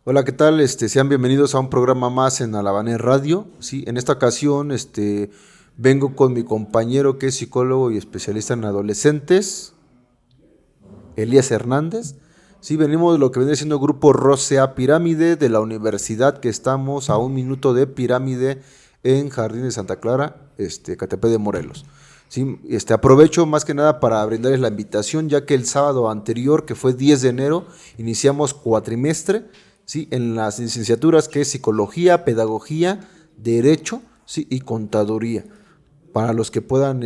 Hola, ¿qué tal? Sean bienvenidos a un programa más en Alabané Radio. Sí, en esta ocasión, vengo con mi compañero que es psicólogo y especialista en adolescentes, Elías Hernández. Sí, venimos de lo que viene siendo Grupo Rosea Pirámide de la universidad, que estamos a un minuto de Pirámide en Jardín de Santa Clara, Catepec de Morelos. Sí, aprovecho más que nada para brindarles la invitación, ya que el sábado anterior, que fue 10 de enero, iniciamos cuatrimestre, ¿sí? En las licenciaturas que es Psicología, Pedagogía, Derecho, ¿sí? Y Contaduría. Para los que puedan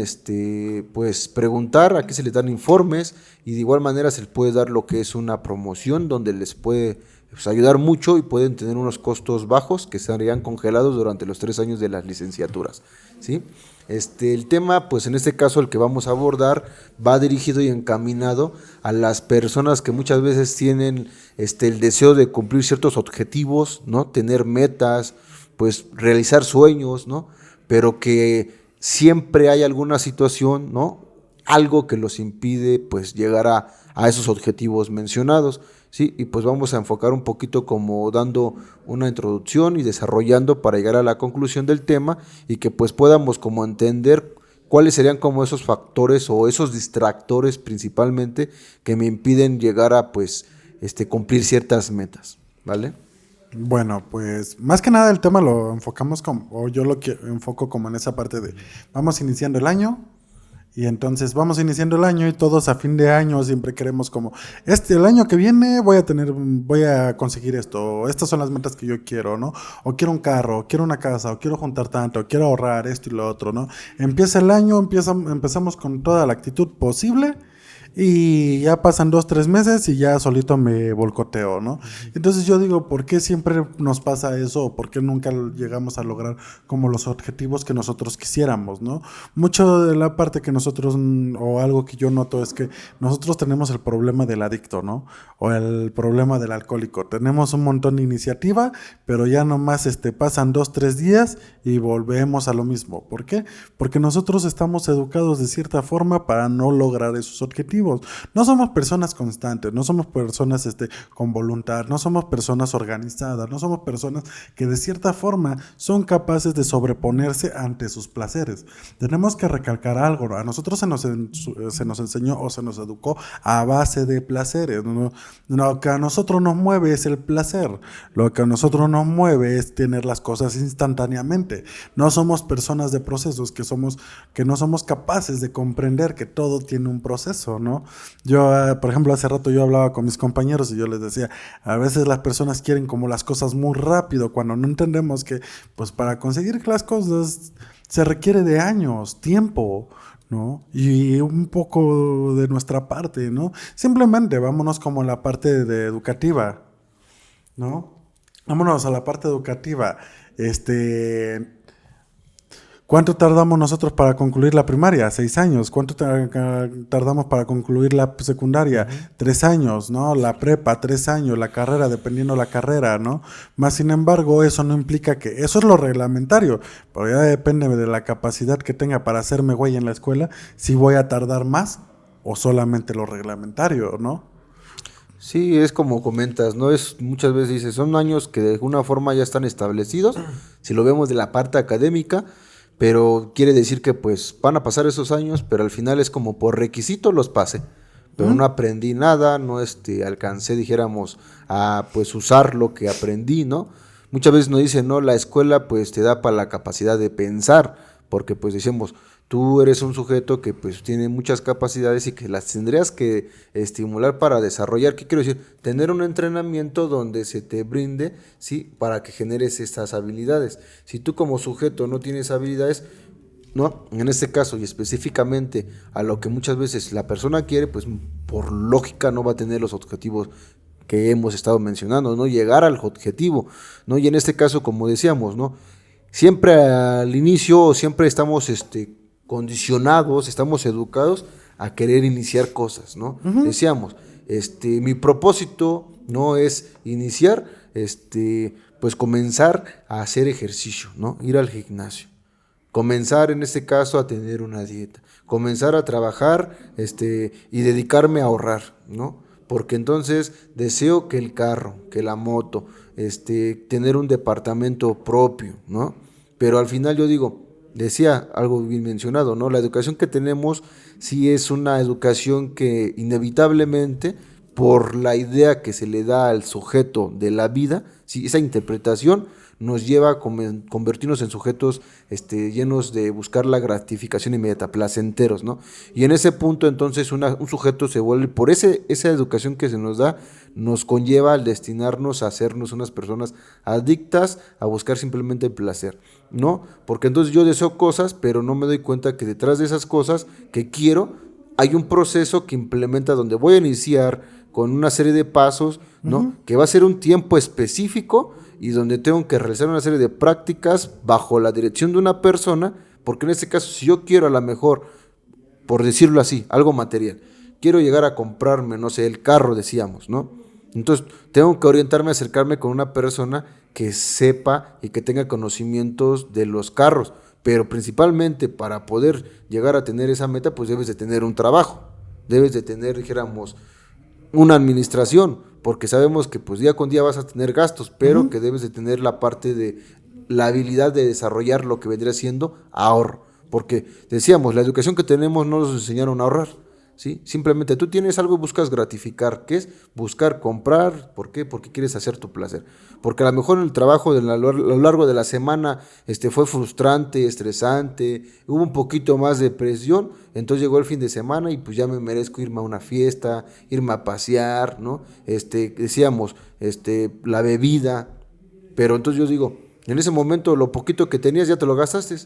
pues preguntar, aquí se les dan informes y de igual manera se les puede dar lo que es una promoción donde les puede pues, ayudar mucho y pueden tener unos costos bajos que estarían congelados durante los 3 años de las licenciaturas, ¿sí? El tema, pues en este caso el que vamos a abordar, va dirigido y encaminado a las personas que muchas veces tienen el deseo de cumplir ciertos objetivos, ¿no? Tener metas, pues realizar sueños, ¿no? Pero que siempre hay alguna situación, ¿no? Algo que los impide pues llegar a esos objetivos mencionados, ¿sí? Y pues vamos a enfocar un poquito como dando una introducción y desarrollando para llegar a la conclusión del tema y que pues podamos como entender cuáles serían como esos factores o esos distractores principalmente que me impiden llegar a pues cumplir ciertas metas, ¿vale? Bueno, pues más que nada el tema lo enfocamos como, o yo lo que enfoco como en esa parte de vamos iniciando el año y entonces vamos iniciando el año y todos a fin de año siempre queremos como, el año que viene voy a conseguir esto, o estas son las metas que yo quiero, ¿no? O quiero un carro, o quiero una casa, o quiero juntar tanto, o quiero ahorrar esto y lo otro, ¿no? Empieza el año, empezamos con toda la actitud posible. Y ya pasan 2, 3 meses y ya solito me volcoteo, ¿no? Entonces yo digo, ¿por qué siempre nos pasa eso? ¿O por qué nunca llegamos a lograr como los objetivos que nosotros quisiéramos, ¿no? Mucho de la parte que nosotros, o algo que yo noto es que nosotros tenemos el problema del adicto, ¿no? O el problema del alcohólico. Tenemos un montón de iniciativa, pero ya nomás pasan 2, 3 días y volvemos a lo mismo. ¿Por qué? Porque nosotros estamos educados de cierta forma para no lograr esos objetivos. No somos personas constantes, no somos personas con voluntad, no somos personas organizadas, no somos personas que de cierta forma son capaces de sobreponerse ante sus placeres. Tenemos que recalcar algo, ¿no? A nosotros se nos enseñó o se nos educó a base de placeres. ¿No? Lo que a nosotros nos mueve es el placer, lo que a nosotros nos mueve es tener las cosas instantáneamente. No somos personas de procesos que no somos capaces de comprender que todo tiene un proceso, ¿no? Yo, por ejemplo, hace rato yo hablaba con mis compañeros y yo les decía, a veces las personas quieren como las cosas muy rápido cuando no entendemos que, pues para conseguir las cosas se requiere de años, tiempo, ¿no? Y un poco de nuestra parte, ¿no? Simplemente vámonos como a la parte de educativa, ¿no? Vámonos a la parte educativa. ¿Cuánto tardamos nosotros para concluir la primaria? 6 años. ¿Cuánto tardamos para concluir la secundaria? Uh-huh. 3 años, ¿no? La prepa, 3 años. La carrera, dependiendo la carrera, ¿no? Más sin embargo, eso no implica que... Eso es lo reglamentario, pero ya depende de la capacidad que tenga para hacerme güey en la escuela, si voy a tardar más o solamente lo reglamentario, ¿no? Sí, es como comentas, ¿no? Es muchas veces dices, son años que de alguna forma ya están establecidos, si lo vemos de la parte académica, pero quiere decir que pues van a pasar esos años, pero al final es como por requisito los pasé, pero ¿Mm? no aprendí nada, no alcancé, dijéramos, a pues usar lo que aprendí, ¿no? Muchas veces nos dicen, no, la escuela pues te da para la capacidad de pensar, porque pues decimos, tú eres un sujeto que pues tiene muchas capacidades y que las tendrías que estimular para desarrollar. ¿Qué quiero decir? Tener un entrenamiento donde se te brinde, ¿sí? Para que generes estas habilidades. Si tú como sujeto no tienes habilidades, no, en este caso y específicamente a lo que muchas veces la persona quiere, pues por lógica no va a tener los objetivos que hemos estado mencionando, ¿no? Llegar al objetivo, ¿no? Y en este caso, como decíamos, ¿no? Siempre al inicio, siempre estamos condicionados, estamos educados a querer iniciar cosas, ¿no? Ujú. Decíamos, mi propósito no es iniciar, pues comenzar a hacer ejercicio, ¿no? Ir al gimnasio. Comenzar en este caso a tener una dieta. Comenzar a trabajar, y dedicarme a ahorrar, ¿no? Porque entonces deseo que el carro, que la moto, tener un departamento propio, ¿no? Pero al final yo digo, decía algo bien mencionado, ¿no? La educación que tenemos sí es una educación que inevitablemente, por la idea que se le da al sujeto de la vida, sí, esa interpretación nos lleva a convertirnos en sujetos llenos de buscar la gratificación inmediata, placenteros, ¿no? Y en ese punto entonces un sujeto se vuelve, por esa educación que se nos da, nos conlleva al destinarnos a hacernos unas personas adictas a buscar simplemente el placer, ¿no? Porque entonces yo deseo cosas, pero no me doy cuenta que detrás de esas cosas que quiero, hay un proceso que implementa donde voy a iniciar con una serie de pasos, ¿no? Ujú. Que va a ser un tiempo específico y donde tengo que realizar una serie de prácticas bajo la dirección de una persona, porque en este caso, si yo quiero a lo mejor, por decirlo así, algo material, quiero llegar a comprarme, no sé, el carro, decíamos, ¿no? Entonces, tengo que orientarme, acercarme con una persona que sepa y que tenga conocimientos de los carros, pero principalmente para poder llegar a tener esa meta, pues debes de tener un trabajo, debes de tener, dijéramos, una administración, porque sabemos que pues día con día vas a tener gastos, pero Ujú. que debes de tener la parte de la habilidad de desarrollar lo que vendría siendo ahorro, porque decíamos, la educación que tenemos no nos enseñaron a ahorrar, ¿sí? Simplemente tú tienes algo y buscas gratificar, ¿qué es? Buscar comprar, ¿por qué? Porque quieres hacer tu placer, porque a lo mejor el trabajo a lo largo de la semana fue frustrante, estresante, hubo un poquito más de presión, entonces llegó el fin de semana y pues ya me merezco irme a una fiesta, irme a pasear, ¿no? Decíamos, la bebida, pero entonces yo digo, en ese momento lo poquito que tenías ya te lo gastaste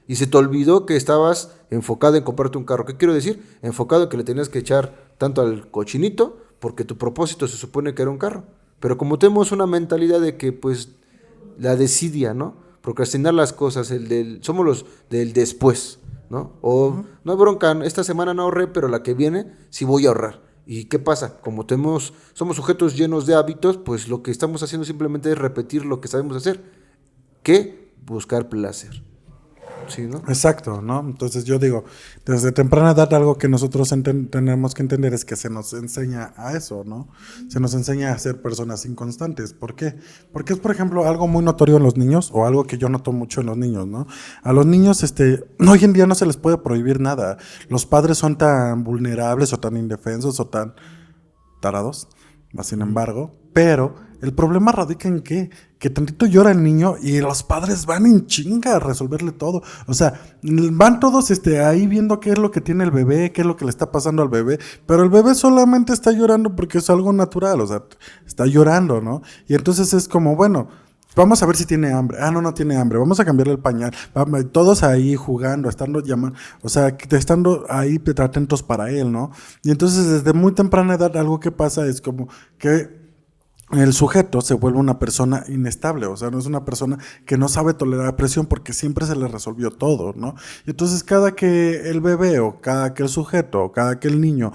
y se te olvidó que estabas enfocado en comprarte un carro. ¿Qué quiero decir? Enfocado en que le tenías que echar tanto al cochinito porque tu propósito se supone que era un carro. Pero como tenemos una mentalidad de que pues la desidia, ¿no? Procrastinar las cosas, somos los del después, ¿no? O no hay bronca, esta semana no ahorré, pero la que viene sí voy a ahorrar. ¿Y qué pasa? Como somos sujetos llenos de hábitos, pues lo que estamos haciendo simplemente es repetir lo que sabemos hacer, que buscar placer. ¿Sí, no? Exacto, ¿no? Entonces yo digo, desde temprana edad algo que nosotros tenemos que entender es que se nos enseña a eso, ¿no? Se nos enseña a ser personas inconstantes. ¿Por qué? Porque es, por ejemplo, algo muy notorio en los niños o algo que yo noto mucho en los niños, ¿no? A los niños, hoy en día no se les puede prohibir nada. Los padres son tan vulnerables o tan indefensos o tan tarados, más sin embargo, pero el problema radica en que tantito llora el niño y los padres van en chinga a resolverle todo. O sea, van todos ahí viendo qué es lo que tiene el bebé, qué es lo que le está pasando al bebé, pero el bebé solamente está llorando porque es algo natural, o sea, está llorando, ¿no? Y entonces es como, bueno, vamos a ver si tiene hambre. Ah, no, no tiene hambre. Vamos a cambiarle el pañal. Todos ahí jugando, estando llamando, o sea, estando ahí atentos para él, ¿no? Y entonces desde muy temprana edad algo que pasa es como que el sujeto se vuelve una persona inestable, o sea, no es una persona que no sabe tolerar presión porque siempre se le resolvió todo, ¿no? Y entonces cada que el bebé o cada que el sujeto o cada que el niño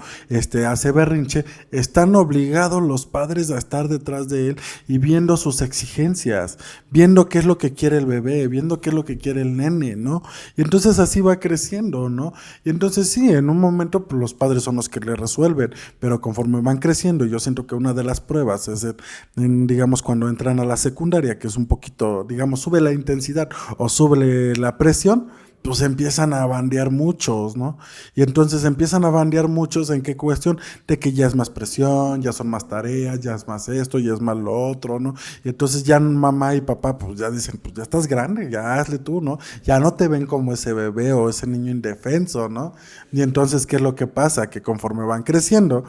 hace berrinche, están obligados los padres a estar detrás de él y viendo sus exigencias, viendo qué es lo que quiere el bebé, viendo qué es lo que quiere el nene, ¿no? Y entonces así va creciendo, ¿no? Y entonces sí, en un momento pues, los padres son los que le resuelven, pero conforme van creciendo, yo siento que una de las pruebas es digamos, cuando entran a la secundaria, que es un poquito, digamos, sube la intensidad o sube la presión, pues empiezan a bandear muchos, ¿no? Y entonces empiezan a bandear muchos en qué cuestión de que ya es más presión, ya son más tareas, ya es más esto, ya es más lo otro, ¿no? Y entonces ya mamá y papá pues ya dicen, pues ya estás grande, ya hazle tú, ¿no? Ya no te ven como ese bebé o ese niño indefenso, ¿no? Y entonces, ¿qué es lo que pasa? Que conforme van creciendo,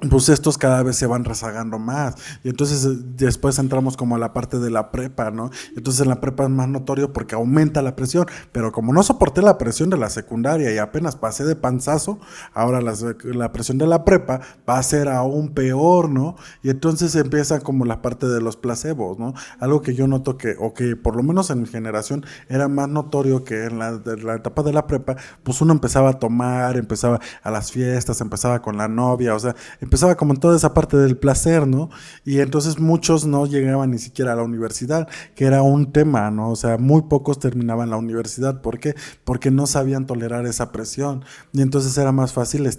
pues estos cada vez se van rezagando más. Y entonces después entramos como a la parte de la prepa, ¿no? Entonces en la prepa es más notorio porque aumenta la presión. Pero como no soporté la presión de la secundaria y apenas pasé de panzazo, ahora la presión de la prepa va a ser aún peor, ¿no? Y entonces empieza como la parte de los placebos, ¿no? Algo que yo noto o que por lo menos en mi generación era más notorio que en la etapa de la prepa, pues uno empezaba a tomar, empezaba a las fiestas, empezaba con la novia, o sea, empezaba como en toda esa parte del placer, ¿no? Y entonces muchos no llegaban ni siquiera a la universidad, que era un tema, ¿no? O sea, muy pocos terminaban la universidad. ¿Por qué? Porque no sabían tolerar esa presión. Y entonces era más fácil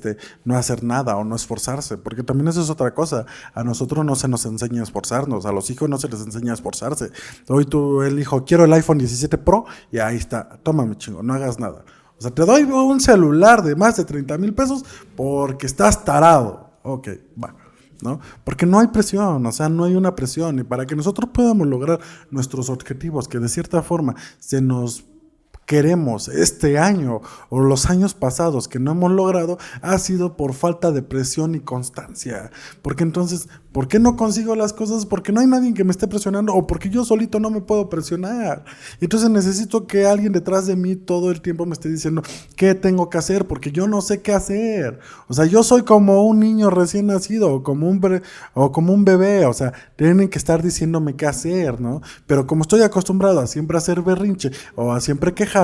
no hacer nada o no esforzarse, porque también eso es otra cosa. A nosotros no se nos enseña a esforzarnos, a los hijos no se les enseña a esforzarse. Hoy el hijo, quiero el iPhone 17 Pro, y ahí está, tómame chingo, no hagas nada. O sea, te doy un celular de más de 30,000 pesos porque estás tarado. Ok, va, ¿no? Porque no hay presión, o sea, no hay una presión. Y para que nosotros podamos lograr nuestros objetivos, que de cierta forma se nos queremos este año o los años pasados que no hemos logrado, ha sido por falta de presión y constancia. Porque entonces, ¿por qué no consigo las cosas? Porque no hay nadie que me esté presionando, o porque yo solito no me puedo presionar. Entonces necesito que alguien detrás de mí todo el tiempo me esté diciendo qué tengo que hacer, porque yo no sé qué hacer. O sea, yo soy como un niño recién nacido o como un bebé. O sea, tienen que estar diciéndome qué hacer, ¿no? Pero como estoy acostumbrado a siempre hacer berrinche o a siempre quejarme,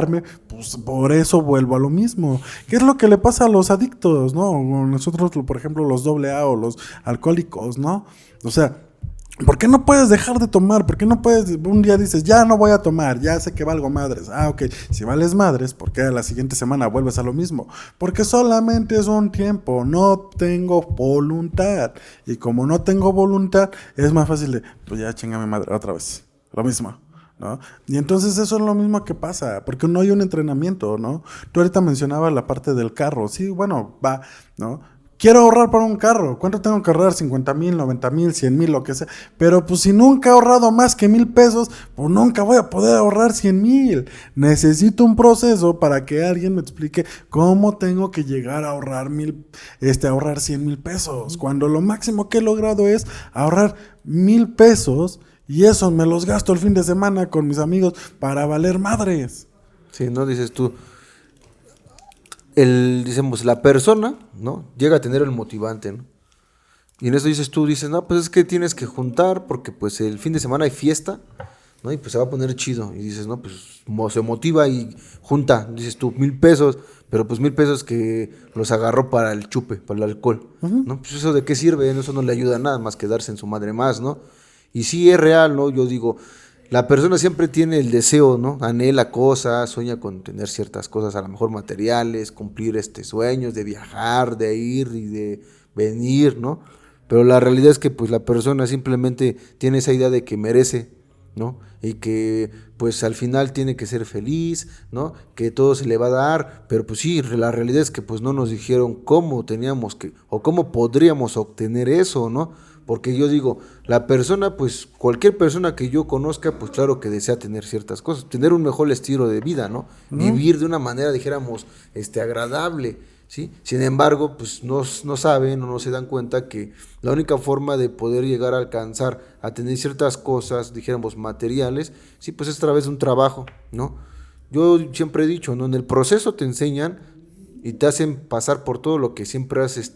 pues por eso vuelvo a lo mismo. ¿Qué es lo que le pasa a los adictos, no? Nosotros, por ejemplo, los AA o los alcohólicos, ¿no? O sea, ¿por qué no puedes dejar de tomar? ¿Por qué no puedes, un día dices, ya no voy a tomar, ya sé que valgo madres? Ah, ok, si vales madres, ¿por qué a la siguiente semana vuelves a lo mismo? Porque solamente es un tiempo, no tengo voluntad. Y como no tengo voluntad, es más fácil de, pues ya chinga mi madre otra vez, lo mismo, ¿no? Y entonces eso es lo mismo que pasa, porque no hay un entrenamiento, ¿no? Tú ahorita mencionabas la parte del carro, sí, bueno, va, ¿no? Quiero ahorrar para un carro. ¿Cuánto tengo que ahorrar? 50,000, 90,000, 100,000, lo que sea. Pero pues si nunca he ahorrado más que 1,000 pesos, pues nunca voy a poder ahorrar 100,000. Necesito un proceso para que alguien me explique cómo tengo que llegar a ahorrar ahorrar 100,000 pesos. Cuando lo máximo que he logrado es ahorrar 1,000 pesos y eso me los gasto el fin de semana con mis amigos para valer madres. Sí, ¿no? Dices tú, decimos, la persona, ¿no? Llega a tener el motivante, ¿no? Y en eso dices, no, pues es que tienes que juntar porque pues el fin de semana hay fiesta, ¿no? Y pues se va a poner chido. Y dices, no, pues se motiva y junta, dices tú, 1,000 pesos, pero pues 1,000 pesos que los agarró para el chupe, para el alcohol, ¿no? Pues eso de qué sirve, eso no le ayuda a nada más que darse en su madre más, ¿no? Y sí es real, ¿no? Yo digo, la persona siempre tiene el deseo, ¿no? Anhela cosas, sueña con tener ciertas cosas, a lo mejor materiales, cumplir sueños de viajar, de ir y de venir, ¿no? Pero la realidad es que pues la persona simplemente tiene esa idea de que merece, ¿no? Y que pues al final tiene que ser feliz, ¿no? Que todo se le va a dar, pero pues sí, la realidad es que pues no nos dijeron cómo teníamos que, o cómo podríamos obtener eso, ¿no? Porque yo digo, la persona, pues cualquier persona que yo conozca, pues claro que desea tener ciertas cosas, tener un mejor estilo de vida, ¿no? Vivir de una manera, dijéramos, agradable, ¿sí? Sin embargo, pues no saben o no se dan cuenta que la única forma de poder llegar a alcanzar, a tener ciertas cosas, dijéramos, materiales, sí, pues es a través de un trabajo, ¿no? Yo siempre he dicho, ¿no? En el proceso te enseñan y te hacen pasar por todo lo que siempre has,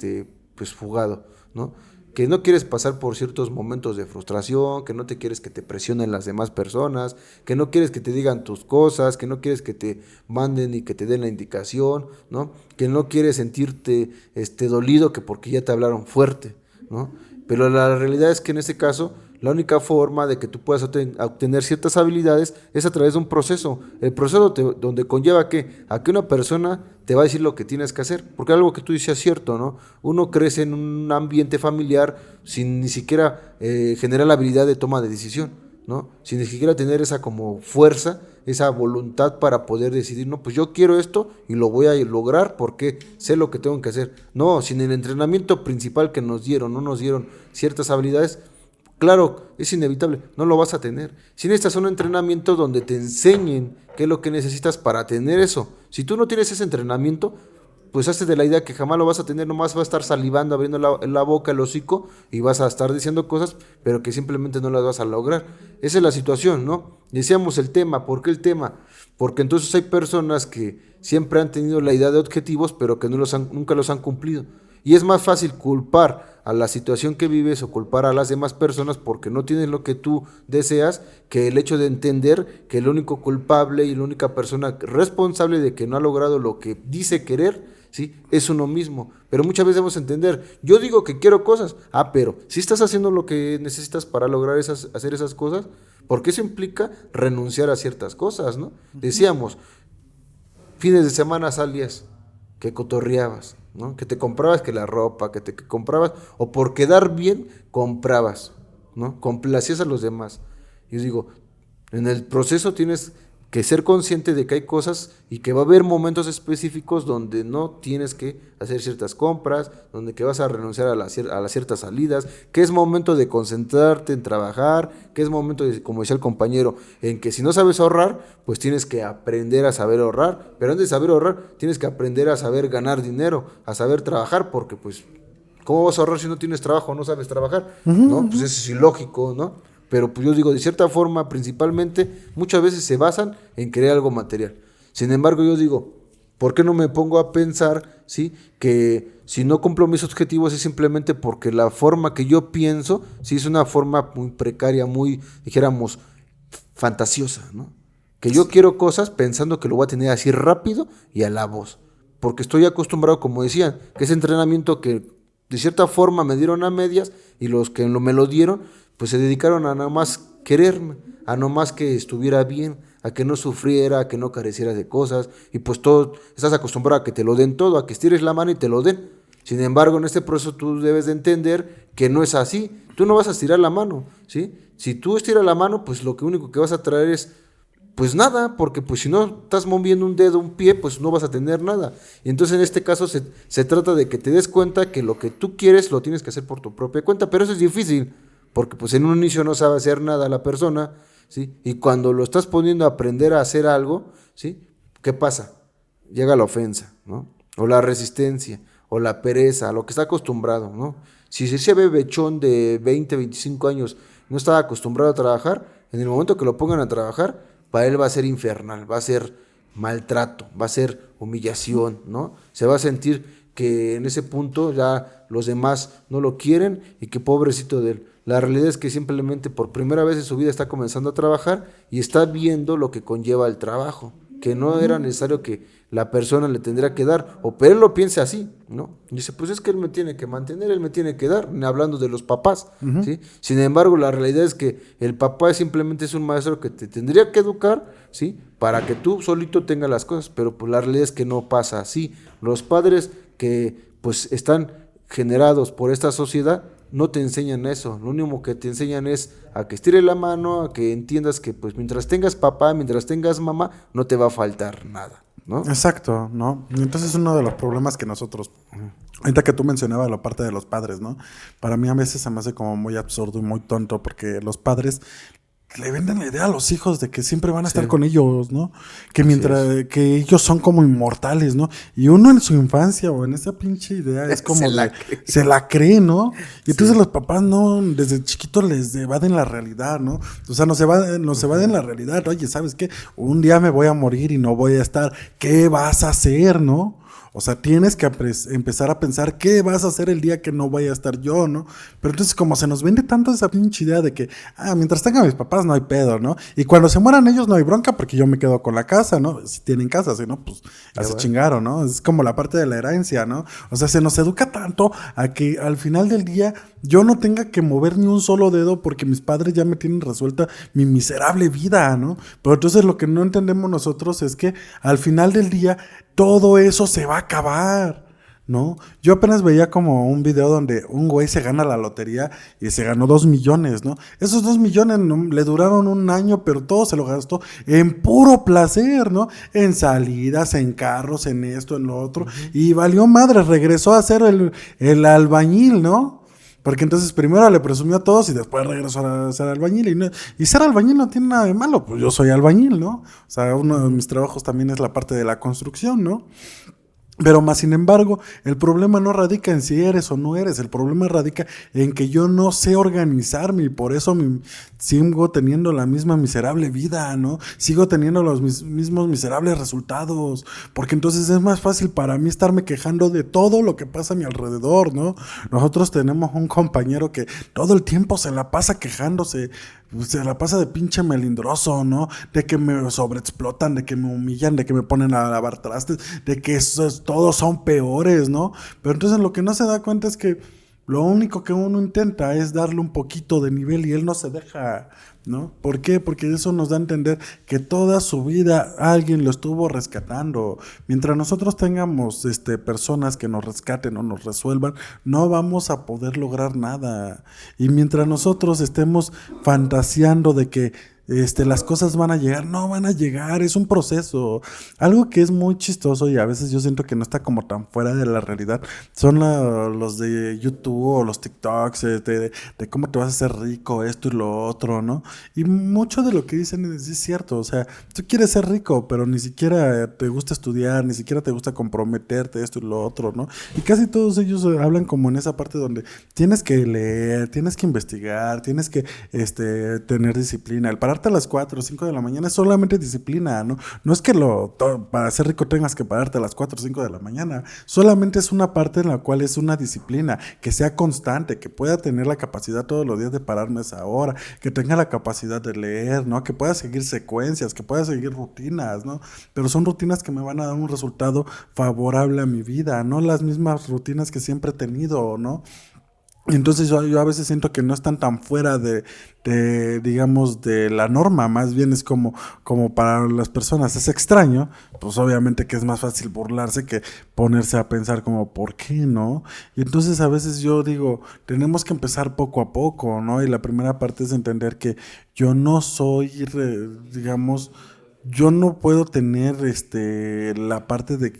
pues fugado, ¿no? Que no quieres pasar por ciertos momentos de frustración, que no te quieres que te presionen las demás personas, que no quieres que te digan tus cosas, que no quieres que te manden y que te den la indicación, ¿no? Que no quieres sentirte dolido que porque ya te hablaron fuerte, ¿no? Pero la realidad es que en este caso la única forma de que tú puedas obtener ciertas habilidades es a través de un proceso. El proceso donde conlleva a que una persona te va a decir lo que tienes que hacer. Porque algo que tú dices es cierto, ¿no? Uno crece en un ambiente familiar sin ni siquiera generar la habilidad de toma de decisión, ¿no? Sin ni siquiera tener esa como fuerza, esa voluntad para poder decidir, no, pues yo quiero esto y lo voy a lograr porque sé lo que tengo que hacer. No, sin el entrenamiento principal que nos dieron, no nos dieron ciertas habilidades. Claro, es inevitable, no lo vas a tener. Si necesitas un entrenamiento donde te enseñen qué es lo que necesitas para tener eso. Si tú no tienes ese entrenamiento, pues hazte de la idea que jamás lo vas a tener, nomás vas a estar salivando, abriendo la boca, el hocico, y vas a estar diciendo cosas, pero que simplemente no las vas a lograr. Esa es la situación, ¿no? Decíamos el tema, ¿por qué el tema? Porque entonces hay personas que siempre han tenido la idea de objetivos, pero que nunca los han cumplido. Y es más fácil culpar a la situación que vives o culpar a las demás personas porque no tienen lo que tú deseas, que el hecho de entender que el único culpable y la única persona responsable de que no ha logrado lo que dice querer, ¿sí? Es uno mismo. Pero muchas veces debemos entender, yo digo que quiero cosas, pero si estás haciendo lo que necesitas para lograr hacer esas cosas, porque eso implica renunciar a ciertas cosas, ¿no? Decíamos, fines de semana salías, que cotorreabas, ¿no? Que te comprabas que la ropa, que comprabas, o por quedar bien, comprabas, ¿no? Complacías a los demás. Yo digo, en el proceso tienes que ser consciente de que hay cosas y que va a haber momentos específicos donde no tienes que hacer ciertas compras, donde que vas a renunciar a las ciertas salidas, que es momento de concentrarte en trabajar, que es momento de, como decía el compañero, en que si no sabes ahorrar, pues tienes que aprender a saber ahorrar, pero antes de saber ahorrar, tienes que aprender a saber ganar dinero, a saber trabajar, porque pues, ¿cómo vas a ahorrar si no tienes trabajo, no sabes trabajar? ¿No? Pues eso es ilógico, ¿no? Pero pues yo digo, de cierta forma, principalmente, muchas veces se basan en querer algo material. Sin embargo, yo digo, ¿por qué no me pongo a pensar, sí, que si no cumplo mis objetivos es simplemente porque la forma que yo pienso, sí, es una forma muy precaria, muy, dijéramos, fantasiosa, ¿no? Que yo quiero cosas pensando que lo voy a tener así rápido y a la voz. Porque estoy acostumbrado, como decían, que ese entrenamiento que de cierta forma me dieron a medias y los que me lo dieron, pues se dedicaron a nada más quererme, a no más que estuviera bien, a que no sufriera, a que no careciera de cosas, y pues todo, estás acostumbrado a que te lo den todo, a que estires la mano y te lo den. Sin embargo, en este proceso tú debes de entender que no es así, tú no vas a estirar la mano, ¿sí? Si tú estiras la mano, pues lo único que vas a traer es, pues nada, porque pues si no estás moviendo un dedo, un pie, pues no vas a tener nada. Y entonces en este caso se trata de que te des cuenta que lo que tú quieres lo tienes que hacer por tu propia cuenta, pero eso es difícil, porque pues en un inicio no sabe hacer nada la persona, ¿sí? Y cuando lo estás poniendo a aprender a hacer algo, ¿sí? ¿Qué pasa? Llega la ofensa, ¿no? O la resistencia, o la pereza, a lo que está acostumbrado, ¿no? Si ese bebechón de 20, 25 años no estaba acostumbrado a trabajar, en el momento que lo pongan a trabajar, para él va a ser infernal, va a ser maltrato, va a ser humillación, ¿no? Se va a sentir que en ese punto ya los demás no lo quieren y que pobrecito de él. La realidad es que simplemente por primera vez en su vida está comenzando a trabajar y está viendo lo que conlleva el trabajo, que no era necesario que la persona le tendría que dar, o pero él lo piensa así, ¿no? Y dice, pues es que él me tiene que mantener, él me tiene que dar, hablando de los papás, ¿sí? Sin embargo, la realidad es que el papá simplemente es un maestro que te tendría que educar, ¿sí? Para que tú solito tengas las cosas, pero pues la realidad es que no pasa así. Los padres que pues están generados por esta sociedad no te enseñan eso, lo único que te enseñan es a que estires la mano, a que entiendas que pues mientras tengas papá, mientras tengas mamá, no te va a faltar nada, ¿no? Exacto, ¿no? Y entonces uno de los problemas que nosotros, ahorita que tú mencionabas la parte de los padres, ¿no? Para mí a veces se me hace como muy absurdo y muy tonto porque los padres le venden la idea a los hijos de que siempre van a estar con ellos, ¿no? Que mientras que ellos son como inmortales, ¿no? Y uno en su infancia o en esa pinche idea es como se la cree, ¿no? Y entonces los papás no, desde chiquitos les evaden la realidad, ¿no? O sea, nos evaden la realidad. Oye, ¿sabes qué? Un día me voy a morir y no voy a estar. ¿Qué vas a hacer, no? O sea, tienes que empezar a pensar qué vas a hacer el día que no vaya a estar yo, ¿no? Pero entonces como se nos vende tanto esa pinche idea de que, mientras tengan mis papás no hay pedo, ¿no? Y cuando se mueran ellos no hay bronca porque yo me quedo con la casa, ¿no? Si tienen casa, si no, pues ya se chingaron, ¿no? Es como la parte de la herencia, ¿no? O sea, se nos educa tanto a que al final del día yo no tenga que mover ni un solo dedo porque mis padres ya me tienen resuelta mi miserable vida, ¿no? Pero entonces lo que no entendemos nosotros es que al final del día todo eso se va a acabar, ¿no? Yo apenas veía como un video donde un güey se gana la lotería y se ganó 2 millones, ¿no? Esos 2 millones le duraron un año, pero todo se lo gastó en puro placer, ¿no? En salidas, en carros, en esto, en lo otro. Y valió madre, regresó a ser el albañil, ¿no? Porque entonces primero le presumió a todos y después regresó a ser albañil. Y ser albañil no tiene nada de malo, pues yo soy albañil, ¿no? O sea, uno de mis trabajos también es la parte de la construcción, ¿no? Pero más sin embargo, el problema no radica en si eres o no eres, el problema radica en que yo no sé organizarme y por eso sigo teniendo la misma miserable vida, ¿no? Sigo teniendo los mismos miserables resultados, porque entonces es más fácil para mí estarme quejando de todo lo que pasa a mi alrededor, ¿no? Nosotros tenemos un compañero que todo el tiempo se la pasa quejándose, se la pasa de pinche melindroso, ¿no? De que me sobreexplotan, de que me humillan, de que me ponen a lavar trastes, de que todos son peores, ¿no? Pero entonces lo que no se da cuenta es que lo único que uno intenta es darle un poquito de nivel y él no se deja, ¿no? ¿Por qué? Porque eso nos da a entender que toda su vida alguien lo estuvo rescatando. Mientras nosotros tengamos personas que nos rescaten o nos resuelvan, no vamos a poder lograr nada. Y mientras nosotros estemos fantaseando de que las cosas van a llegar, no van a llegar, es un proceso. Algo que es muy chistoso y a veces yo siento que no está como tan fuera de la realidad son los de YouTube o los TikToks de cómo te vas a hacer rico, esto y lo otro, ¿no? Y mucho de lo que dicen es cierto, o sea, tú quieres ser rico, pero ni siquiera te gusta estudiar, ni siquiera te gusta comprometerte, esto y lo otro, ¿no? Y casi todos ellos hablan como en esa parte donde tienes que leer, tienes que investigar, tienes que tener disciplina. El pararte a las 4 o 5 de la mañana es solamente disciplina, ¿no? No es que para ser rico tengas que pararte a las 4 o 5 de la mañana, solamente es una parte en la cual es una disciplina, que sea constante, que pueda tener la capacidad todos los días de pararme a esa hora, que tenga la capacidad de leer, ¿no? Que pueda seguir secuencias, que pueda seguir rutinas, ¿no? Pero son rutinas que me van a dar un resultado favorable a mi vida, no las mismas rutinas que siempre he tenido, ¿no? Entonces yo a veces siento que no están tan fuera digamos, de la norma, más bien es como para las personas es extraño, pues obviamente que es más fácil burlarse que ponerse a pensar como, ¿por qué no? Y entonces a veces yo digo, tenemos que empezar poco a poco, ¿no? Y la primera parte es entender que yo no soy, digamos, yo no puedo tener la parte de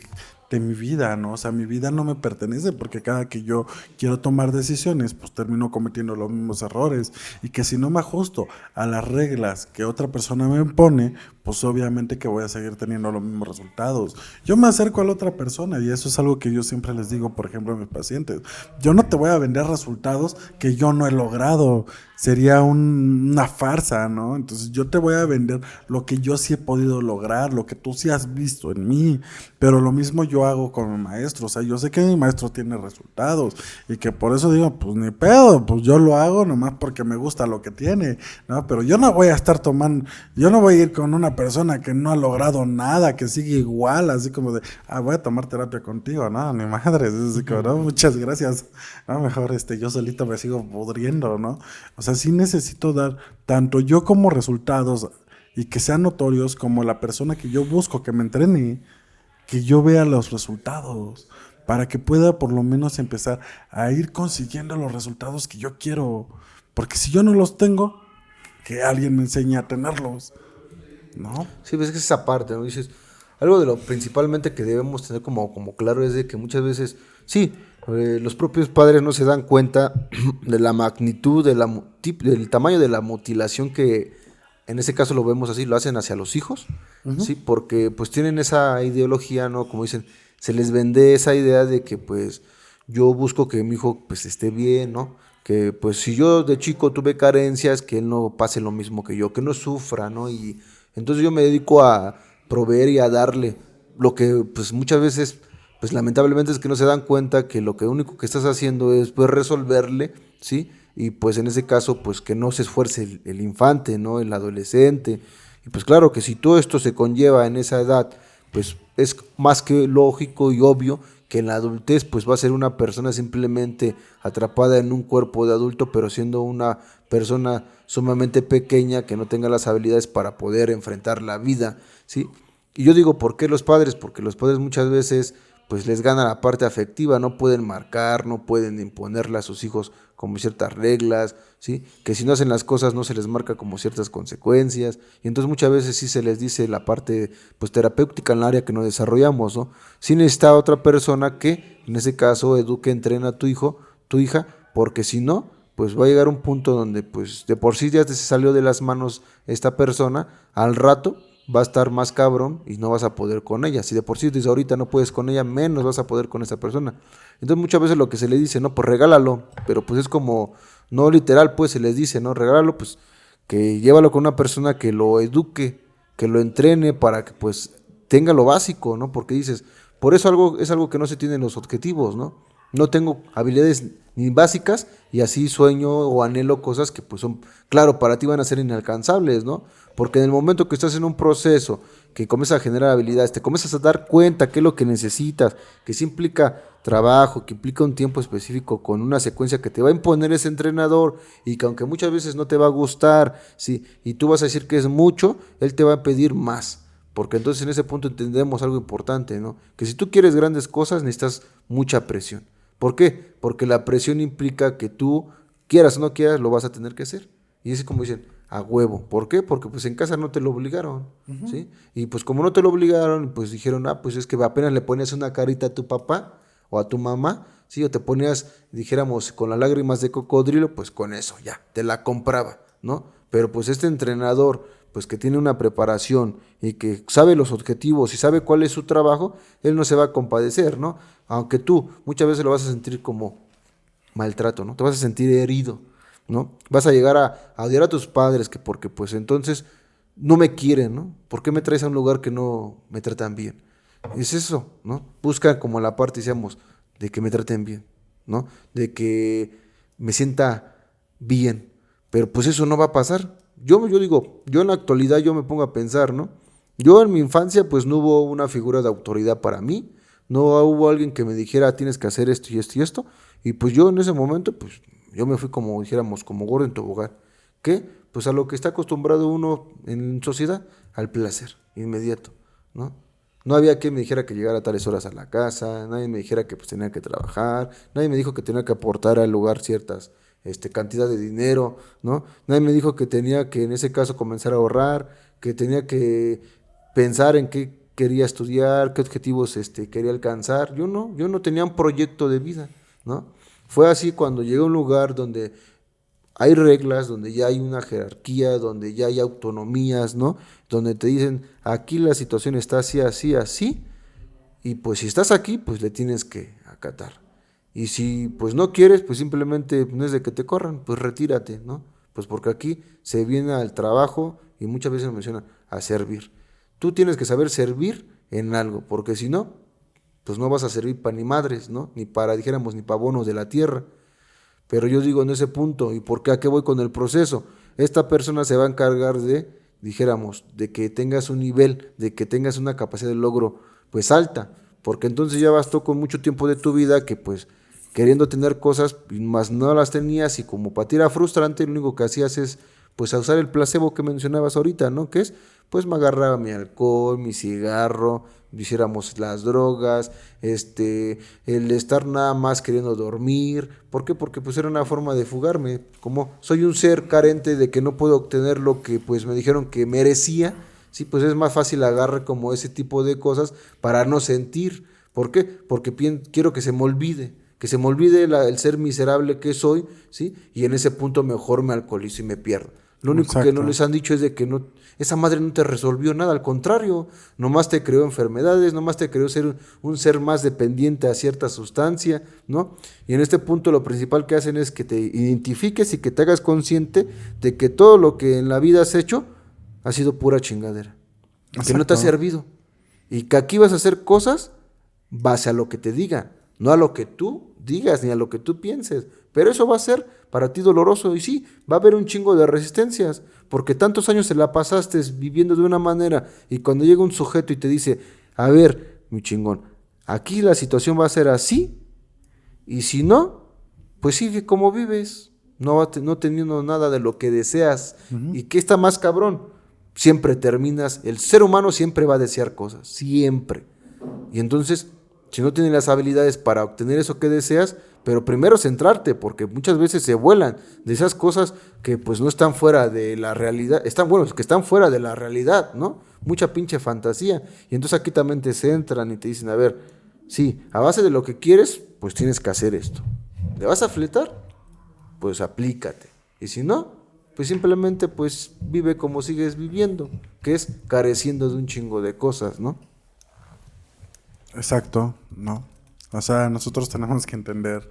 mi vida, ¿no? O sea, mi vida no me pertenece porque cada que yo quiero tomar decisiones, pues termino cometiendo los mismos errores y que si no me ajusto a las reglas que otra persona me impone, pues obviamente que voy a seguir teniendo los mismos resultados. Yo me acerco a la otra persona y eso es algo que yo siempre les digo, por ejemplo, a mis pacientes. Yo no te voy a vender resultados que yo no he logrado. Sería una farsa, ¿no? Entonces yo te voy a vender lo que yo sí he podido lograr, lo que tú sí has visto en mí. Pero lo mismo yo hago con mi maestro. O sea, yo sé que mi maestro tiene resultados y que por eso digo, pues ni pedo, pues yo lo hago nomás porque me gusta lo que tiene, ¿no? Pero yo no voy a estar tomando, yo no voy a ir con una persona que no ha logrado nada, que sigue igual, así como de, voy a tomar terapia contigo, no, ni madre, es así como, no, muchas gracias, no, mejor yo solito me sigo pudriendo, ¿no? O sea, sí necesito dar tanto yo como resultados y que sean notorios como la persona que yo busco que me entrene, que yo vea los resultados, para que pueda por lo menos empezar a ir consiguiendo los resultados que yo quiero, porque si yo no los tengo, que alguien me enseñe a tenerlos. ¿No? Sí, ves que es esa parte, ¿no? Dices, algo de lo principalmente que debemos tener como claro es de que muchas veces, sí, los propios padres no se dan cuenta de la magnitud, del tamaño de la mutilación que, en ese caso lo vemos así, lo hacen hacia los hijos, sí, porque pues tienen esa ideología, ¿no? Como dicen, se les vende esa idea de que pues yo busco que mi hijo pues esté bien, ¿no? Que pues si yo de chico tuve carencias, que él no pase lo mismo que yo, que no sufra, ¿no? Y entonces yo me dedico a proveer y a darle lo que pues muchas veces pues lamentablemente es que no se dan cuenta que lo que único que estás haciendo es pues resolverle, ¿sí? Y pues en ese caso pues que no se esfuerce el infante, ¿no? El adolescente. Y pues claro que si todo esto se conlleva en esa edad, pues es más que lógico y obvio que en la adultez pues va a ser una persona simplemente atrapada en un cuerpo de adulto, pero siendo una persona sumamente pequeña que no tenga las habilidades para poder enfrentar la vida, ¿sí? Y yo digo, ¿por qué los padres? Porque los padres muchas veces pues les gana la parte afectiva, no pueden marcar, no pueden imponerle a sus hijos como ciertas reglas, ¿sí? Que si no hacen las cosas no se les marca como ciertas consecuencias, y entonces muchas veces sí se les dice la parte pues terapéutica en el área que no desarrollamos, ¿no? Sí necesita otra persona que en ese caso eduque, entrena a tu hijo, tu hija, porque si no, pues va a llegar un punto donde pues de por sí ya se salió de las manos esta persona, al rato va a estar más cabrón y no vas a poder con ella. Si de por sí desde ahorita no puedes con ella, menos vas a poder con esa persona. Entonces muchas veces lo que se le dice, no, pues regálalo, pero pues es como, no literal, pues se les dice, no, regálalo, pues que llévalo con una persona que lo eduque, que lo entrene para que pues tenga lo básico, ¿no? Porque dices, por eso es algo que no se tiene en los objetivos, ¿no? No tengo habilidades ni básicas y así sueño o anhelo cosas que pues son, claro, para ti van a ser inalcanzables, ¿no? Porque en el momento que estás en un proceso, que comienzas a generar habilidades, te comienzas a dar cuenta qué es lo que necesitas, que sí implica trabajo, que implica un tiempo específico con una secuencia que te va a imponer ese entrenador y que aunque muchas veces no te va a gustar, sí, y tú vas a decir que es mucho, él te va a pedir más. Porque entonces en ese punto entendemos algo importante, ¿no? Que si tú quieres grandes cosas necesitas mucha presión. ¿Por qué? Porque la presión implica que tú, quieras o no quieras, lo vas a tener que hacer. Y es como dicen, a huevo. ¿Por qué? Porque pues en casa no te lo obligaron, ¿sí? Y pues como no te lo obligaron, pues dijeron, pues es que apenas le ponías una carita a tu papá o a tu mamá, ¿sí? O te ponías, dijéramos, con las lágrimas de cocodrilo, pues con eso ya, te la compraba, ¿no? Pero pues este entrenador, pues que tiene una preparación y que sabe los objetivos y sabe cuál es su trabajo, él no se va a compadecer, ¿no? Aunque tú muchas veces lo vas a sentir como maltrato, ¿no? Te vas a sentir herido, ¿no? Vas a llegar a odiar a tus padres que porque pues entonces no me quieren, ¿no? ¿Por qué me traes a un lugar que no me tratan bien? Es eso, ¿no? Busca como la parte, decíamos, de que me traten bien, ¿no? De que me sienta bien, pero pues eso no va a pasar. Yo digo, yo en la actualidad yo me pongo a pensar, ¿no? Yo en mi infancia pues no hubo una figura de autoridad para mí, no hubo alguien que me dijera tienes que hacer esto y esto y esto, y pues yo en ese momento pues yo me fui como dijéramos como gordo en tobogán, ¿qué? Pues a lo que está acostumbrado uno en sociedad, al placer inmediato, ¿no? No había quien me dijera que llegara a tales horas a la casa, nadie me dijera que pues tenía que trabajar, nadie me dijo que tenía que aportar al lugar ciertas cantidad de dinero, ¿no? Nadie me dijo que tenía que en ese caso comenzar a ahorrar, que tenía que pensar en qué quería estudiar, qué objetivos quería alcanzar. Yo no tenía un proyecto de vida, ¿no? Fue así cuando llegué a un lugar donde hay reglas, donde ya hay una jerarquía, donde ya hay autonomías, ¿no? Donde te dicen, aquí la situación está así, así, así, y pues si estás aquí, pues le tienes que acatar. Y si pues no quieres, pues simplemente no es de que te corran, pues retírate, ¿no? Pues porque aquí se viene al trabajo y muchas veces me mencionan a servir. Tú tienes que saber servir en algo, porque si no, pues no vas a servir para ni madres, ¿no? Ni para, dijéramos, ni para bonos de la tierra. Pero yo digo en ese punto, ¿y por qué a qué voy con el proceso? Esta persona se va a encargar de, dijéramos, de que tengas un nivel, de que tengas una capacidad de logro, pues alta, porque entonces ya bastó con mucho tiempo de tu vida que pues queriendo tener cosas, más no las tenías y como para ti era frustrante, lo único que hacías es pues a usar el placebo que mencionabas ahorita, ¿no? Que es, pues me agarraba mi alcohol, mi cigarro, hiciéramos las drogas, el estar nada más queriendo dormir. ¿Por qué? Porque pues era una forma de fugarme. Como soy un ser carente de que no puedo obtener lo que pues me dijeron que merecía, sí, pues es más fácil agarrar como ese tipo de cosas para no sentir. ¿Por qué? Porque quiero que se me olvide el ser miserable que soy, ¿sí? Y en ese punto mejor me alcoholizo y me pierdo. Lo único que no les han dicho es de que no, esa madre no te resolvió nada, al contrario, nomás te creó enfermedades, nomás te creó ser un ser más dependiente a cierta sustancia, ¿no? Y en este punto lo principal que hacen es que te identifiques y que te hagas consciente de que todo lo que en la vida has hecho ha sido pura chingadera, que no te ha servido y que aquí vas a hacer cosas base a lo que te digan, no a lo que tú digas ni a lo que tú pienses. Pero eso va a ser para ti doloroso y sí, va a haber un chingo de resistencias, porque tantos años se la pasaste viviendo de una manera y cuando llega un sujeto y te dice, a ver, mi chingón, aquí la situación va a ser así y si no, pues sigue como vives, no teniendo nada de lo que deseas. ¿Y qué está más cabrón? Siempre terminas, el ser humano siempre va a desear cosas, siempre. Y entonces, si no tienes las habilidades para obtener eso que deseas, pero primero centrarte, porque muchas veces se vuelan de esas cosas que pues no están fuera de la realidad, que están fuera de la realidad, ¿no? Mucha pinche fantasía. Y entonces aquí también te centran y te dicen, a ver, sí, a base de lo que quieres, pues tienes que hacer esto. ¿Le vas a fletar? Pues aplícate. Y si no, pues simplemente pues vive como sigues viviendo, que es careciendo de un chingo de cosas, ¿no? Exacto, ¿no? O sea, nosotros tenemos que entender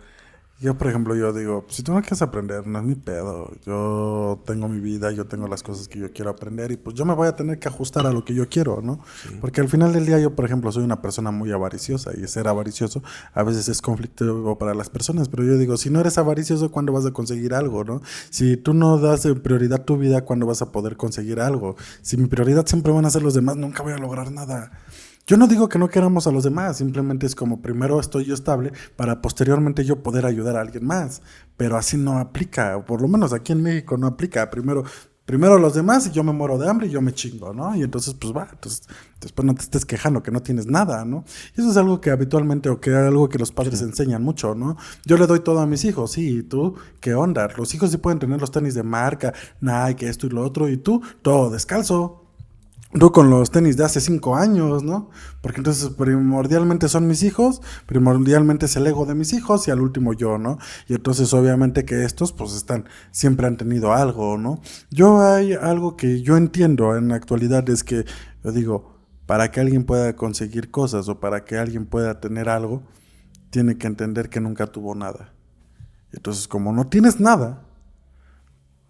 Yo, por ejemplo, yo digo, si tú no quieres aprender, no es mi pedo. Yo tengo mi vida, yo tengo las cosas que yo quiero aprender y pues yo me voy a tener que ajustar a lo que yo quiero, ¿no? Sí. Porque al final del día yo, por ejemplo, soy una persona muy avariciosa y ser avaricioso a veces es conflictivo para las personas, pero yo digo, si no eres avaricioso, ¿cuándo vas a conseguir algo, no? Si tú no das prioridad a tu vida, ¿cuándo vas a poder conseguir algo? Si mi prioridad siempre van a ser los demás, nunca voy a lograr nada. Yo no digo que no queramos a los demás, simplemente es como primero estoy yo estable para posteriormente yo poder ayudar a alguien más, pero así no aplica, por lo menos aquí en México no aplica, primero los demás y yo me muero de hambre y yo me chingo, ¿no? Y entonces pues va, entonces después no te estés quejando que no tienes nada, ¿no? Y eso es algo que habitualmente o que algo que los padres enseñan mucho, ¿no? Yo le doy todo a mis hijos, sí, ¿y tú qué onda? Los hijos sí pueden tener los tenis de marca, Nike, esto y lo otro, y tú todo descalzo. Tú con los tenis de hace 5 años, ¿no? Porque entonces primordialmente son mis hijos, primordialmente es el ego de mis hijos y al último yo, ¿no? Y entonces obviamente que estos pues siempre han tenido algo, ¿no? Yo hay algo que yo entiendo en la actualidad es que, yo digo, para que alguien pueda conseguir cosas o para que alguien pueda tener algo, tiene que entender que nunca tuvo nada. Entonces como no tienes nada,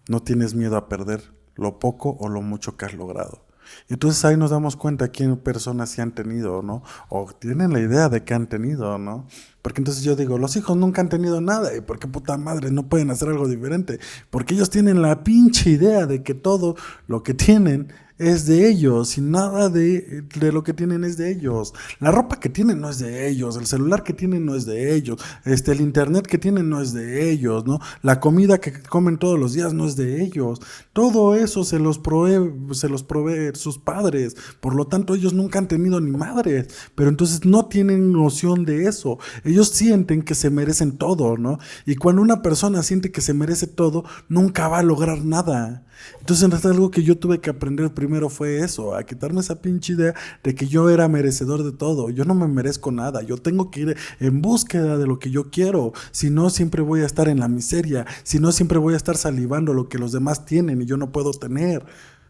no tienes miedo a perder lo poco o lo mucho que has logrado. Entonces ahí nos damos cuenta quién personas sí han tenido, ¿no? O tienen la idea de que han tenido, ¿no? Porque entonces yo digo, los hijos nunca han tenido nada. ¿Y por qué puta madre no pueden hacer algo diferente? Porque ellos tienen la pinche idea de que todo lo que tienen es de ellos y nada de lo que tienen es de ellos. La ropa que tienen no es de ellos, el celular que tienen no es de ellos, el internet que tienen no es de ellos, ¿no? La comida que comen todos los días no es de ellos. Todo eso se los provee sus padres. Por lo tanto, ellos nunca han tenido ni madres, pero entonces no tienen noción de eso. Ellos sienten que se merecen todo, ¿no? Y cuando una persona siente que se merece todo, nunca va a lograr nada. Entonces algo que yo tuve que aprender primero fue eso, a quitarme esa pinche idea de que yo era merecedor de todo. Yo no me merezco nada, yo tengo que ir en búsqueda de lo que yo quiero, si no siempre voy a estar en la miseria, si no siempre voy a estar salivando lo que los demás tienen y yo no puedo tener,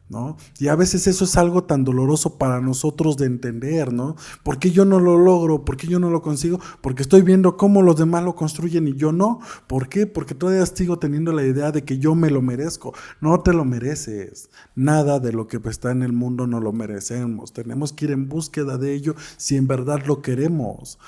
¿no? Y a veces eso es algo tan doloroso para nosotros de entender, ¿no? ¿Por qué yo no lo logro? ¿Por qué yo no lo consigo? Porque estoy viendo cómo los demás lo construyen y yo no. ¿Por qué? Porque todavía sigo teniendo la idea de que yo me lo merezco. No te lo mereces. Nada de lo que está en el mundo no lo merecemos. Tenemos que ir en búsqueda de ello si en verdad lo queremos.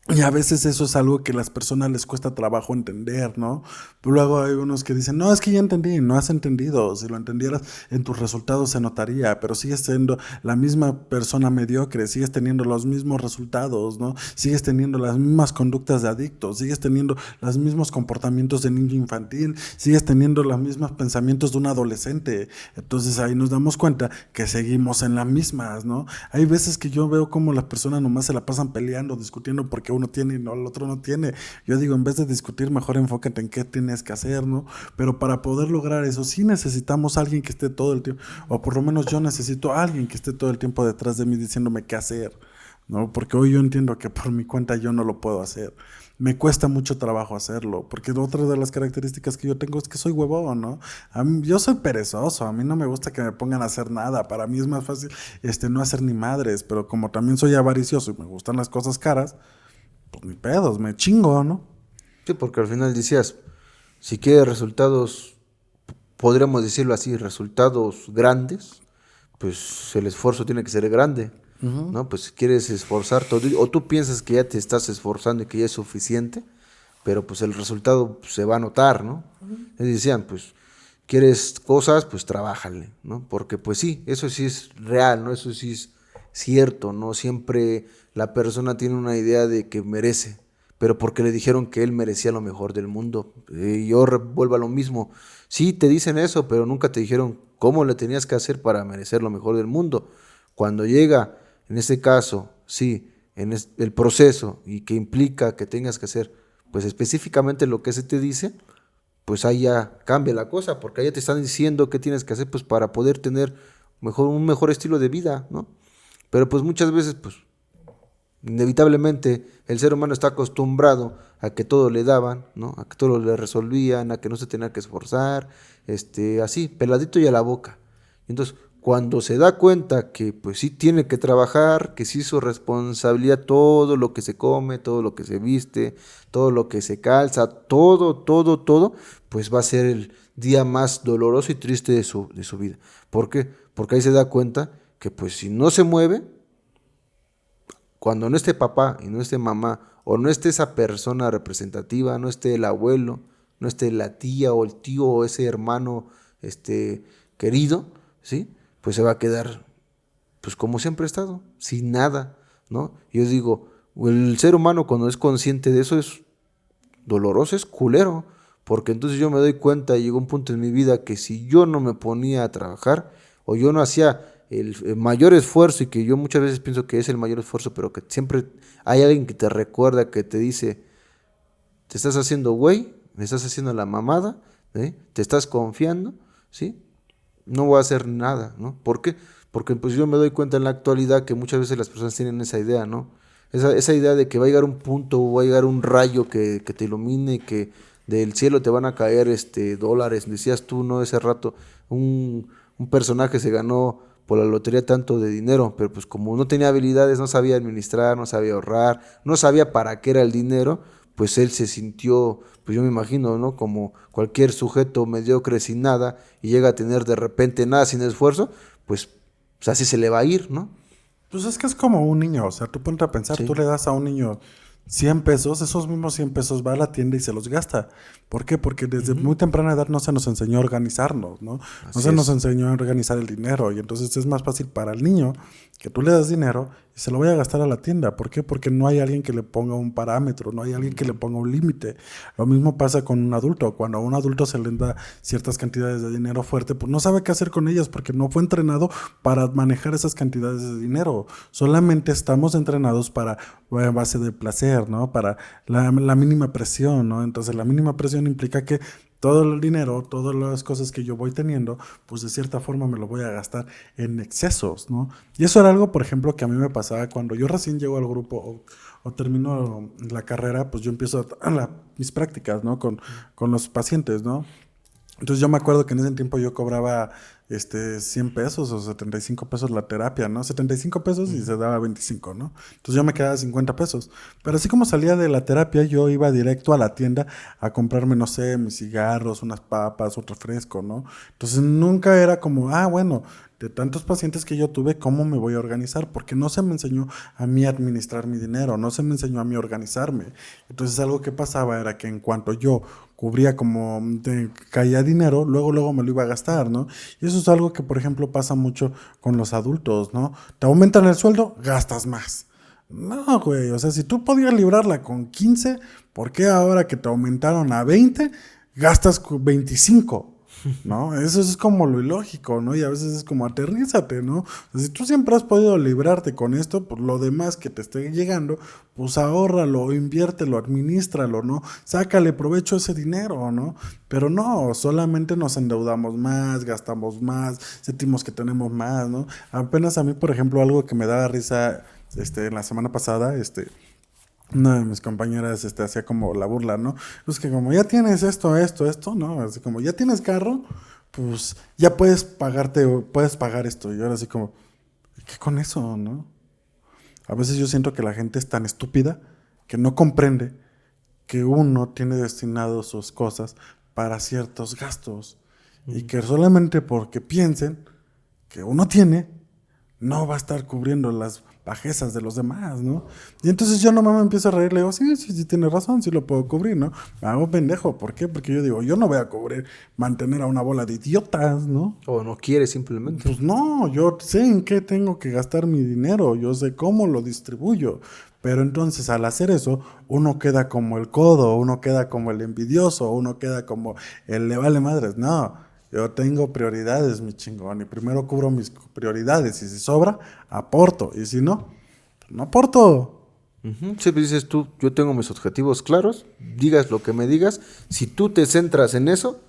Y a veces eso es algo que a las personas les cuesta trabajo entender, ¿no? Pero luego hay unos que dicen, no, es que ya entendí, no has entendido, si lo entendieras en tus resultados se notaría, pero sigues siendo la misma persona mediocre, sigues teniendo los mismos resultados, ¿no? Sigues teniendo las mismas conductas de adictos, sigues teniendo los mismos comportamientos de niño infantil, sigues teniendo los mismos pensamientos de un adolescente. Entonces ahí nos damos cuenta que seguimos en las mismas, ¿no? Hay veces que yo veo como las personas nomás se la pasan peleando, discutiendo porque uno tiene y no, el otro no tiene. Yo digo, en vez de discutir, mejor enfócate en qué tienes que hacer, ¿no? Pero para poder lograr eso, sí necesitamos a alguien que esté todo el tiempo, o por lo menos yo necesito a alguien que esté todo el tiempo detrás de mí diciéndome qué hacer, ¿no? Porque hoy yo entiendo que por mi cuenta yo no lo puedo hacer. Me cuesta mucho trabajo hacerlo, porque otra de las características que yo tengo es que soy huevón, ¿no? Yo soy perezoso, a mí no me gusta que me pongan a hacer nada, para mí es más fácil no hacer ni madres, pero como también soy avaricioso y me gustan las cosas caras, pues ni pedos, me chingo, ¿no? Sí, porque al final decías, si quieres resultados, podríamos decirlo así, resultados grandes, pues el esfuerzo tiene que ser grande, ¿no? Pues si quieres esforzarte, o tú piensas que ya te estás esforzando y que ya es suficiente, pero pues el resultado pues, se va a notar, ¿no? Y decían, pues, quieres cosas, pues trabájale, ¿no? Porque pues sí, eso sí es real, ¿no? Eso sí es cierto, ¿no? Siempre la persona tiene una idea de que merece, pero porque le dijeron que él merecía lo mejor del mundo. Y yo vuelvo a lo mismo. Sí, te dicen eso, pero nunca te dijeron cómo le tenías que hacer para merecer lo mejor del mundo. Cuando llega, en este caso, sí, el proceso y que implica que tengas que hacer, pues específicamente lo que se te dice, pues ahí ya cambia la cosa, porque ahí ya te están diciendo qué tienes que hacer, pues para poder tener un mejor estilo de vida, ¿no? Pero pues muchas veces, pues, inevitablemente el ser humano está acostumbrado a que todo le daban, ¿no? A que todo le resolvían, a que no se tenía que esforzar, así, peladito y a la boca. Entonces, Cuando se da cuenta que pues sí tiene que trabajar, que sí es su responsabilidad todo lo que se come, todo lo que se viste, todo lo que se calza, todo, pues va a ser el día más doloroso y triste de su vida. ¿Por qué? Porque ahí se da cuenta que pues si no se mueve, cuando no esté papá y no esté mamá, o no esté esa persona representativa, no esté el abuelo, no esté la tía o el tío o ese hermano querido, ¿sí? Pues se va a quedar, pues como siempre ha estado, sin nada, ¿no? Yo digo, el ser humano cuando es consciente de eso es doloroso, es culero, porque entonces yo me doy cuenta y llegó un punto en mi vida que si yo no me ponía a trabajar o yo no hacía el mayor esfuerzo, y que yo muchas veces pienso que es el mayor esfuerzo, pero que siempre hay alguien que te recuerda, que te dice, te estás haciendo güey, me estás haciendo la mamada, te estás confiando, ¿sí? No voy a hacer nada, ¿no? ¿Por qué? Porque pues yo me doy cuenta en la actualidad que muchas veces las personas tienen esa idea, ¿no? Esa idea de que va a llegar un punto o va a llegar un rayo que te ilumine, que del cielo te van a caer dólares. Decías tú, ¿no? Ese rato, un personaje se ganó por la lotería tanto de dinero, pero pues como no tenía habilidades, no sabía administrar, no sabía ahorrar, no sabía para qué era el dinero, pues él se sintió, pues yo me imagino, ¿no? Como cualquier sujeto mediocre sin nada y llega a tener de repente nada sin esfuerzo, pues así se le va a ir, ¿no? Pues es que es como un niño, o sea, tú ponte a pensar, Sí. tú le das a un niño 100 pesos, esos mismos 100 pesos va a la tienda y se los gasta. ¿Por qué? Porque desde muy temprana edad no se nos enseñó a organizarnos, ¿no? No Así se nos es. enseñó a organizar el dinero y entonces es más fácil para el niño que tú le das dinero y se lo vaya a gastar a la tienda. ¿Por qué? Porque no hay alguien que le ponga un parámetro, no hay alguien que le ponga un límite. Lo mismo pasa con un adulto. Cuando a un adulto se le da ciertas cantidades de dinero fuerte, pues no sabe qué hacer con ellas porque no fue entrenado para manejar esas cantidades de dinero. Solamente estamos entrenados para base de placer, ¿no? Para la mínima presión, ¿no? Entonces la mínima presión implica que todo el dinero, todas las cosas que yo voy teniendo, pues de cierta forma me lo voy a gastar en excesos, ¿no? Y eso era algo, por ejemplo, que a mí me pasaba cuando yo recién llego al grupo o termino la carrera, pues yo empiezo mis prácticas, ¿no? Con los pacientes, ¿no? Entonces yo me acuerdo que en ese tiempo yo cobraba 100 pesos o 75 pesos la terapia, ¿no? 75 pesos y se daba 25, ¿no? Entonces yo me quedaba 50 pesos. Pero así como salía de la terapia, yo iba directo a la tienda a comprarme, no sé, mis cigarros, unas papas, un refresco, ¿no? Entonces nunca era como, bueno, de tantos pacientes que yo tuve, ¿cómo me voy a organizar? Porque no se me enseñó a mí a administrar mi dinero, no se me enseñó a mí a organizarme. Entonces algo que pasaba era que en cuanto yo cubría como caía dinero, luego me lo iba a gastar, ¿no? Y eso es algo que, por ejemplo, pasa mucho con los adultos, ¿no? Te aumentan el sueldo, gastas más. No, güey, o sea, si tú podías librarla con 15, ¿por qué ahora que te aumentaron a 20, gastas 25? ¿No? Eso es como lo ilógico, ¿no? Y a veces es como aterrízate, ¿no? O sea, si tú siempre has podido librarte con esto, pues lo demás que te esté llegando, pues ahórralo, inviértelo, administralo, ¿no? Sácale provecho a ese dinero, ¿no? Pero no, solamente nos endeudamos más, gastamos más, sentimos que tenemos más, ¿no? Apenas a mí, por ejemplo, algo que me daba risa, la semana pasada, una de mis compañeras hacía como la burla, ¿no? Pues que como ya tienes esto, ¿no? Así como ya tienes carro, pues ya puedes pagar esto. Y ahora así como, ¿qué con eso, no? A veces yo siento que la gente es tan estúpida que no comprende que uno tiene destinado sus cosas para ciertos gastos y que solamente porque piensen que uno tiene, no va a estar cubriendo las bajezas de los demás, ¿no? Y entonces yo nomás me empiezo a reír, le digo, sí, tienes razón, sí lo puedo cubrir, ¿no? Me hago pendejo, ¿por qué? Porque yo digo, yo no voy a cubrir, mantener a una bola de idiotas, ¿no? O no quiere simplemente. Pues no, yo sé en qué tengo que gastar mi dinero, yo sé cómo lo distribuyo. Pero entonces al hacer eso, uno queda como el codo, uno queda como el envidioso, uno queda como el le vale madres. No, yo tengo prioridades, mi chingón, y primero cubro mis prioridades. Y si sobra, aporto. Y si no, no aporto. Ujú. Sí, pues dices tú, yo tengo mis objetivos claros, digas lo que me digas, si tú te centras en eso,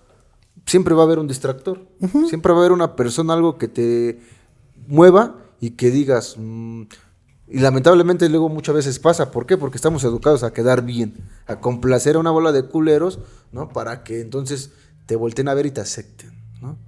siempre va a haber un distractor, siempre va a haber una persona, algo que te mueva y que digas, y lamentablemente luego muchas veces pasa, ¿por qué? Porque estamos educados a quedar bien, a complacer a una bola de culeros, ¿no? Para que entonces te volteen a ver y te acepten, ¿no?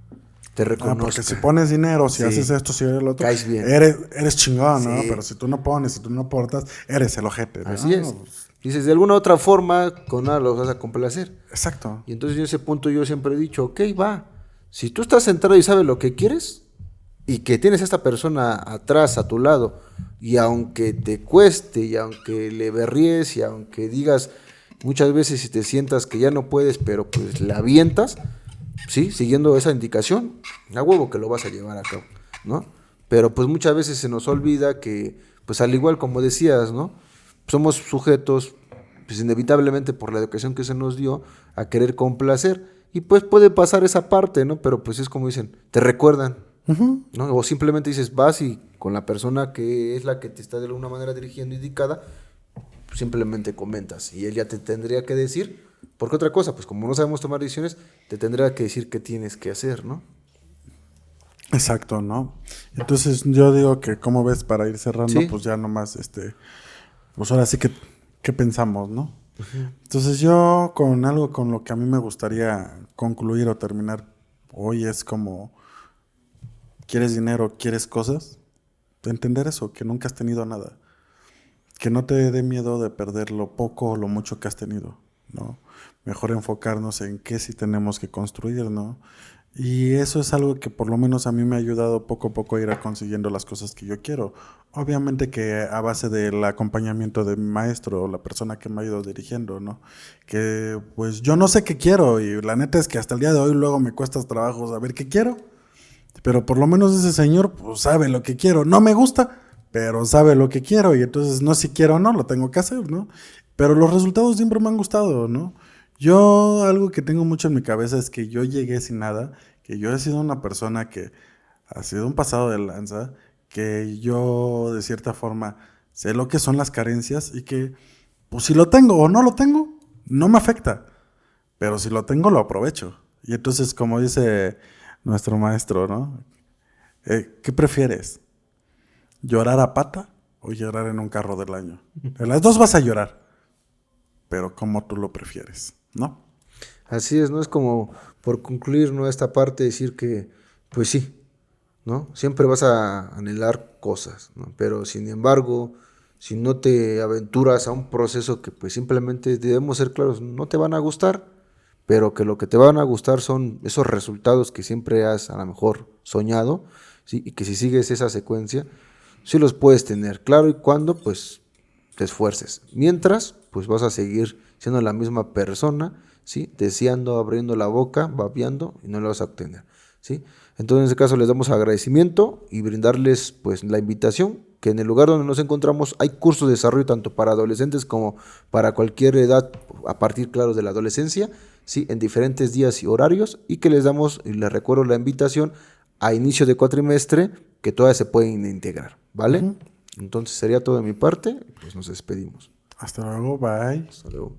te Porque reconozca. si pones dinero, si Sí. haces esto, si eres lo otro, Caes bien. eres chingón, ¿no? Sí. Pero si tú no pones, si tú no aportas, eres el ojete, ¿no? Así es. Dices, de alguna otra forma, con nada los vas a complacer. Exacto. Y entonces en ese punto yo siempre he dicho, ok, va. Si tú estás centrado y sabes lo que quieres, y que tienes a esta persona atrás, a tu lado, y aunque te cueste, y aunque le berries, y aunque digas muchas veces si te sientas que ya no puedes, pero pues la avientas, sí, siguiendo esa indicación, a huevo que lo vas a llevar a cabo, ¿no? Pero pues muchas veces se nos olvida que, pues al igual como decías, ¿no? Somos sujetos, pues inevitablemente por la educación que se nos dio, a querer complacer. Y pues puede pasar esa parte, ¿no? Pero pues es como dicen, te recuerdan, ¿no? O simplemente dices, vas y con la persona que es la que te está de alguna manera dirigiendo indicada, simplemente comentas. Y él ya te tendría que decir, porque otra cosa, pues como no sabemos tomar decisiones, te tendrá que decir qué tienes que hacer, ¿no? Exacto, ¿no? Entonces yo digo que, ¿cómo ves para ir cerrando? Sí. Pues ya nomás, pues ahora sí que, ¿qué pensamos, no? Entonces yo con algo con lo que a mí me gustaría concluir o terminar hoy es como, ¿quieres dinero, quieres cosas? Entender eso, que nunca has tenido nada. Que no te dé miedo de perder lo poco o lo mucho que has tenido, ¿no? Mejor enfocarnos en qué sí tenemos que construir, ¿no? Y eso es algo que por lo menos a mí me ha ayudado poco a poco a ir consiguiendo las cosas que yo quiero. Obviamente que a base del acompañamiento de mi maestro o la persona que me ha ido dirigiendo, ¿no? Que pues yo no sé qué quiero y la neta es que hasta el día de hoy luego me cuesta trabajo saber qué quiero. Pero por lo menos ese señor pues sabe lo que quiero. No me gusta, pero sabe lo que quiero y entonces no si quiero o no, lo tengo que hacer, ¿no? Pero los resultados siempre me han gustado, ¿no? Yo algo que tengo mucho en mi cabeza es que yo llegué sin nada, que yo he sido una persona que ha sido un pasado de lanza, que yo de cierta forma sé lo que son las carencias y que pues si lo tengo o no lo tengo, no me afecta, pero si lo tengo lo aprovecho. Y entonces como dice nuestro maestro, ¿no? ¿Qué prefieres? ¿Llorar a pata o llorar en un carro del año? En las dos vas a llorar, pero como tú lo prefieres, ¿no? Así es, ¿no? Es como, por concluir, ¿no? Esta parte, decir que, pues sí, ¿no? Siempre vas a anhelar cosas, ¿no? Pero sin embargo, si no te aventuras a un proceso que pues simplemente debemos ser claros, no te van a gustar, pero que lo que te van a gustar son esos resultados que siempre has a lo mejor soñado, ¿sí? Y que si sigues esa secuencia, sí los puedes tener, claro y cuando pues te esfuerces. Mientras, pues vas a seguir siendo la misma persona, ¿sí? Deseando, abriendo la boca, babeando y no lo vas a obtener, ¿sí? Entonces en este caso les damos agradecimiento y brindarles pues la invitación que en el lugar donde nos encontramos hay cursos de desarrollo tanto para adolescentes como para cualquier edad a partir, claro, de la adolescencia, ¿sí? En diferentes días y horarios y que les damos, y les recuerdo la invitación a inicio de cuatrimestre que todas se pueden integrar, ¿vale? Entonces sería todo de mi parte, pues nos despedimos. Hasta luego, bye. Hasta luego.